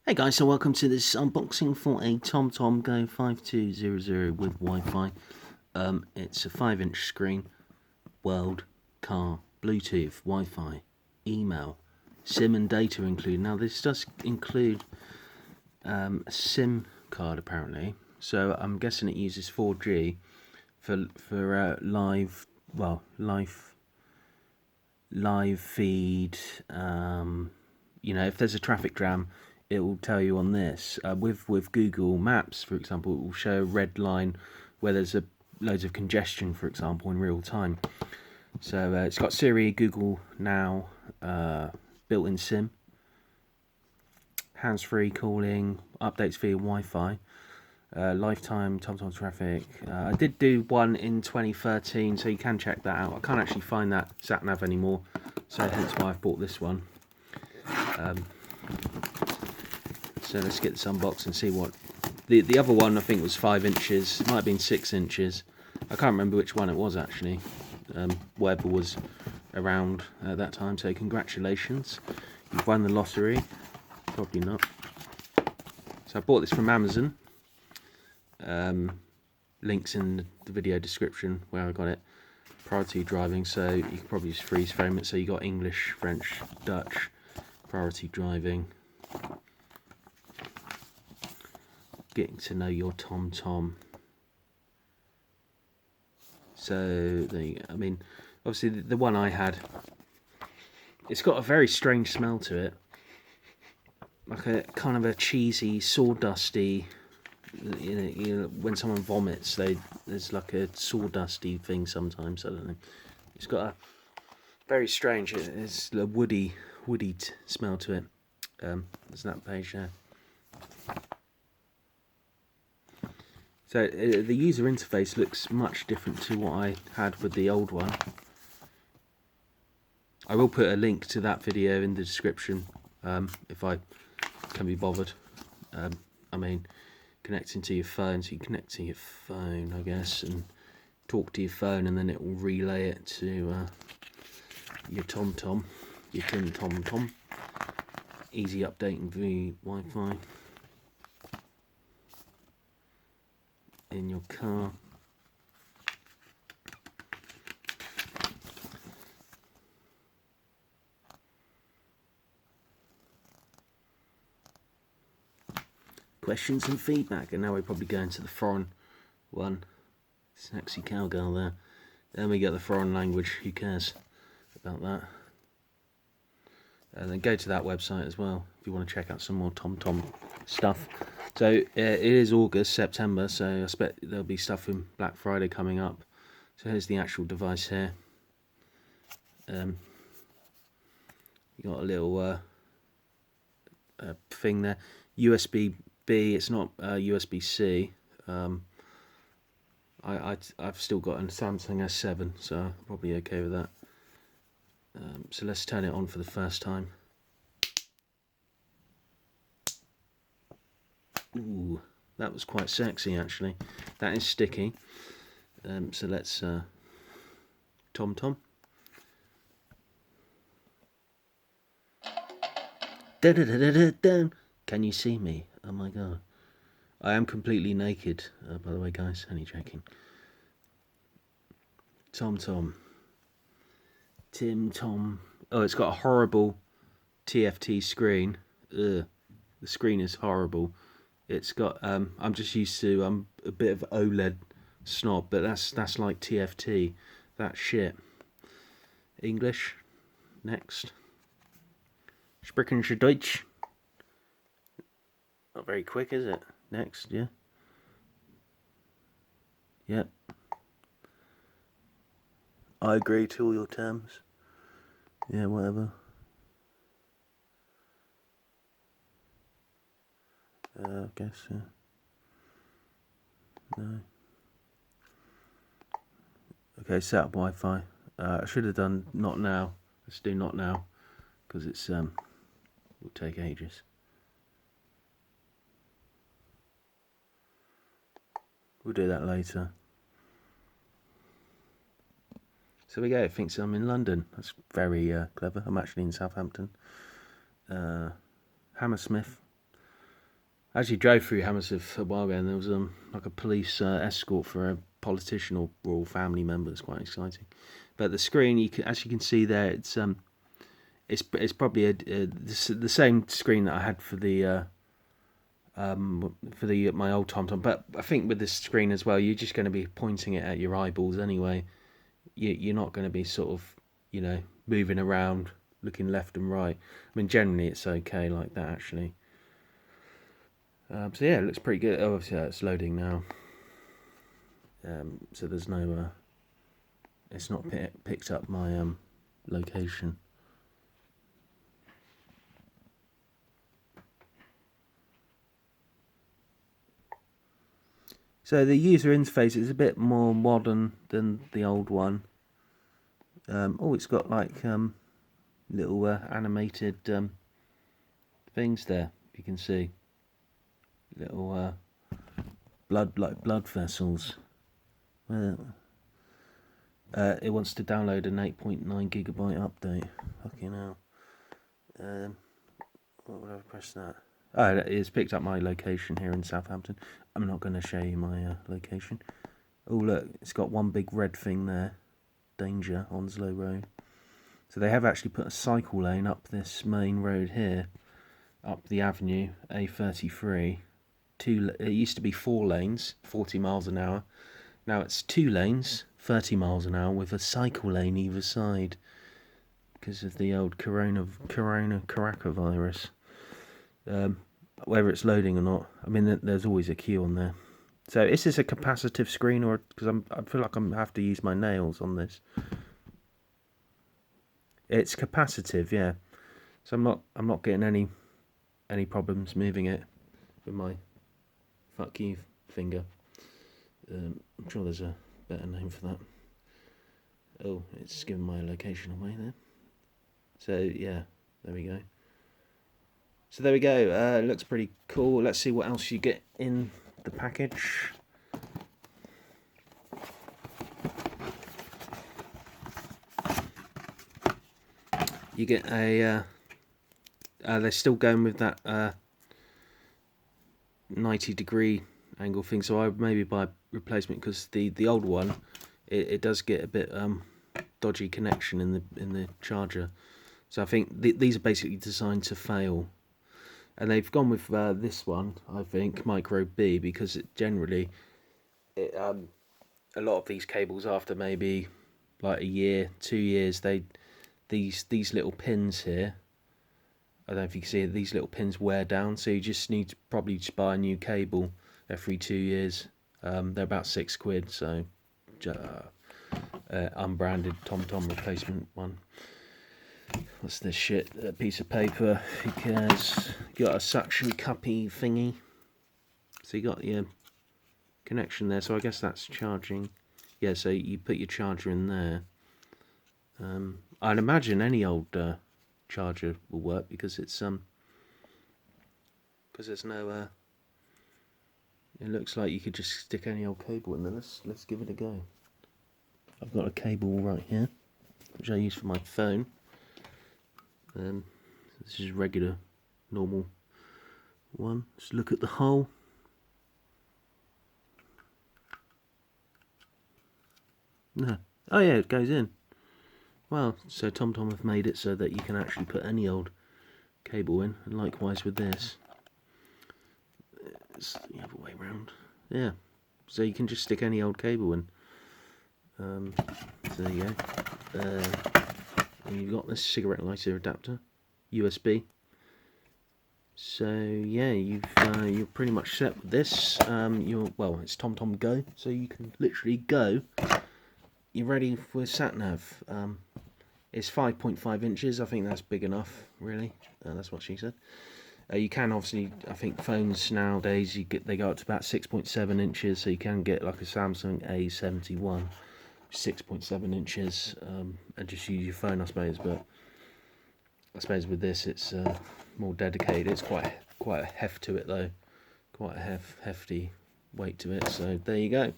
Hey guys, so welcome to this unboxing for a TomTom Go 5200 with Wi-Fi. It's a 5-inch screen, world, car, Bluetooth, Wi-Fi, email, SIM and data included. Now this does include a SIM card apparently, so I'm guessing it uses 4G for live feed. If there's a traffic jam, it will tell you on this. With Google Maps, for example, it will show a red line where there's loads of congestion, for example, in real time. So it's got Siri, Google Now, built-in SIM, hands-free calling, updates via Wi-Fi, lifetime TomTom traffic. I did do one in 2013, so you can check that out. I can't actually find that sat-nav anymore, so hence why I've bought this one. So let's get this unboxed and see what the other one I think was 5 inches. It might have been 6 inches. I can't remember which one it was actually. Whatever was around at that time. So congratulations, you've won the lottery. Probably not. So I bought this from Amazon. Links in the video description where I got it. Priority driving, so you can probably just freeze frame it. So you got English, French, Dutch. Priority driving. Getting to know your TomTom. So I mean, obviously the one I had, it's got a very strange smell to it, like a kind of a cheesy, sawdusty. When someone vomits, there's like a sawdusty thing sometimes. I don't know. It's got a very strange. It's a woody smell to it. There's that page there. So the user interface looks much different to what I had with the old one. I will put a link to that video in the description if I can be bothered. I mean, connecting to your phone, so you connect to your phone, I guess, and talk to your phone, and then it will relay it to your TomTom, your Tim TomTom. Easy updating via Wi-Fi. In your car. Questions and feedback, and now we probably go into the foreign one. Sexy cowgirl there. Then we get the foreign language. Who cares about that? And then go to that website as well if you want to check out some more TomTom stuff. So it is August, September, so I expect there'll be stuff in Black Friday coming up. So here's the actual device here. You got a little thing there. USB-B, it's not USB-C. I've still got a Samsung S7, so I'm probably okay with that. So let's turn it on for the first time. Ooh, that was quite sexy actually. That is sticky. So let's TomTom. Can you see me? Oh my god. I am completely naked, by the way, guys. Only joking. TomTom. Tim Tom. Oh, it's got a horrible TFT screen. Ugh. The screen is horrible. It's got I'm just used to a bit of OLED snob, but that's like TFT. That's shit. English. Next. Sprechen Sie Deutsch? Not very quick, is it? Next, yeah. Yep. I agree to all your terms. Yeah, whatever. I guess, yeah. No. Okay, set up Wi-Fi. I should have done not now. Let's do not now, because it's will take ages. We'll do that later. So we go. It thinks I'm in London. That's very clever. I'm actually in Southampton. Hammersmith. I actually drove through Hammersmith a while ago, and there was like a police escort for a politician or royal family member. It's quite exciting. But the screen, as you can see there, it's probably the same screen that I had for the my old TomTom. But I think with this screen as well, you're just going to be pointing it at your eyeballs anyway. You're not going to be sort of, moving around, looking left and right. I mean, generally it's okay like that actually. So yeah, it looks pretty good. Oh, obviously it's loading now. So there's no, it's not picked up my location. So the user interface is a bit more modern than the old one. It's got like little animated things there. You can see little blood vessels. It wants to download an 8.9 gigabyte update. Fucking hell. What would I press that? Oh, it's picked up my location here in Southampton. I'm not going to show you my location. Oh look, it's got one big red thing there. Danger, Onslow Road. So they have actually put a cycle lane up this main road here, up the avenue, A33. It used to be 4 lanes, 40 miles an hour. Now it's 2 lanes, 30 miles an hour, with a cycle lane either side, because of the old coronavirus. Whether it's loading or not, I mean, there's always a queue on there. So is this a capacitive screen, or because I feel like I have to use my nails on this? It's capacitive, yeah. So I'm not getting any problems moving it with my fuck you finger. I'm sure there's a better name for that. Oh, it's giving my location away there. So yeah, there we go. So there we go. It looks pretty cool. Let's see what else you get in the package. You get a. They're still going with that 90-degree angle thing, so I would maybe buy a replacement, because the old one, it does get a bit dodgy connection in the charger. So I think these are basically designed to fail. And they've gone with this one, I think, Micro B, because a lot of these cables, after maybe like a year, 2 years, these little pins here, I don't know if you can see it, these little pins wear down, so you just need to probably just buy a new cable every 2 years. They're about £6, so unbranded TomTom replacement one. What's this shit? A piece of paper. Who cares? You got a suction cuppy thingy. So you got your connection there. So I guess that's charging. Yeah. So you put your charger in there. I'd imagine any old charger will work, because it's because there's no. It looks like you could just stick any old cable in there. Let's give it a go. I've got a cable right here, which I use for my phone. This is regular, normal one. Let's look at the hole. No. Oh yeah, it goes in. Well, so TomTom have made it so that you can actually put any old cable in, and likewise with this. It's the other way round. Yeah. So you can just stick any old cable in. So there you go. And you've got this cigarette lighter adapter, USB. So yeah, you're pretty much set with this. It's TomTom Go, so you can literally go. You're ready for sat nav. It's 5.5 inches. I think that's big enough, really. That's what she said. You can obviously, I think phones nowadays they go up to about 6.7 inches, so you can get like a Samsung A71. 6.7 inches, and just use your phone, I suppose. But I suppose with this, it's more dedicated. It's quite a heft to it, though. Quite a hefty weight to it. So there you go.